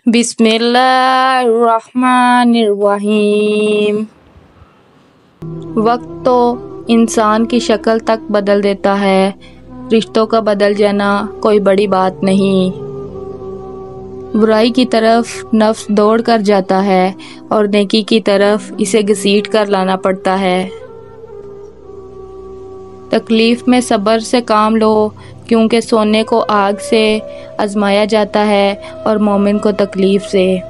बिस्मिल्लाहिर्रहमानिर्रहीम। वक्त तो इंसान की शक्ल तक बदल देता है। रिश्तों का बदल जाना कोई बड़ी बात नहीं। बुराई की तरफ नफ्स दौड़ कर जाता है और नेकी की तरफ इसे घसीट कर लाना पड़ता है। तकलीफ में सब्र से काम लो, क्योंकि सोने को आग से आजमाया जाता है और मोमिन को तकलीफ से।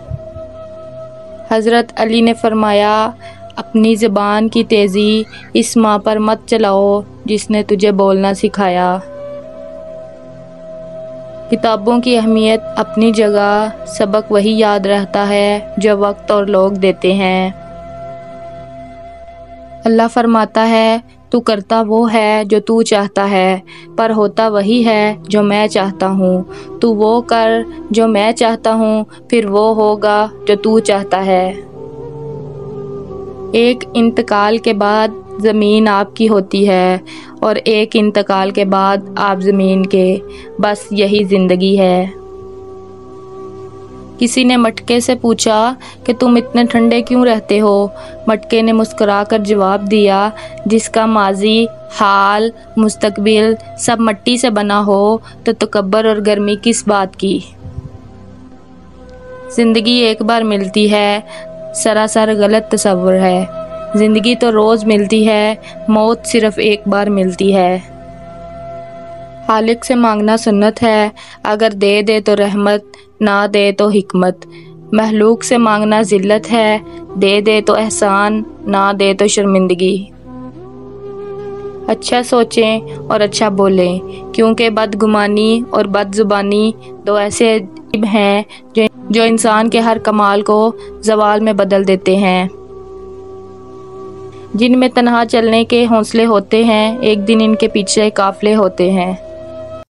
हज़रत अली ने फरमाया, अपनी ज़बान की तेज़ी इस माँ पर मत चलाओ जिसने तुझे बोलना सिखाया। किताबों की अहमियत अपनी जगह, सबक वही याद रहता है जो वक्त और लोग देते हैं। अल्लाह फरमाता है, तू करता वो है जो तू चाहता है, पर होता वही है जो मैं चाहता हूँ। तू वो कर जो मैं चाहता हूँ, फिर वो होगा जो तू चाहता है। एक इंतकाल के बाद ज़मीन आपकी होती है और एक इंतकाल के बाद आप ज़मीन के। बस यही ज़िंदगी है। किसी ने मटके से पूछा कि तुम इतने ठंडे क्यों रहते हो? मटके ने मुस्कुराकर जवाब दिया, जिसका माजी, हाल, मुस्तकबिल सब मट्टी से बना हो तो तकब्बर और गर्मी किस बात की। ज़िंदगी एक बार मिलती है, सरासर गलत तस्वुर है। ज़िंदगी तो रोज़ मिलती है, मौत सिर्फ़ एक बार मिलती है। खालिक से मांगना सुन्नत है, अगर दे दे तो रहमत, ना दे तो हिकमत। महलूक से मांगना ज़िल्लत है, दे दे तो एहसान, ना दे तो शर्मिंदगी। अच्छा सोचें और अच्छा बोलें, क्योंकि बदगुमानी और बदजुबानी दो ऐसे अजीब हैं जो इंसान के हर कमाल को ज़वाल में बदल देते हैं। जिनमें तन्हा चलने के हौसले होते हैं, एक दिन इनके पीछे काफ़िले होते हैं।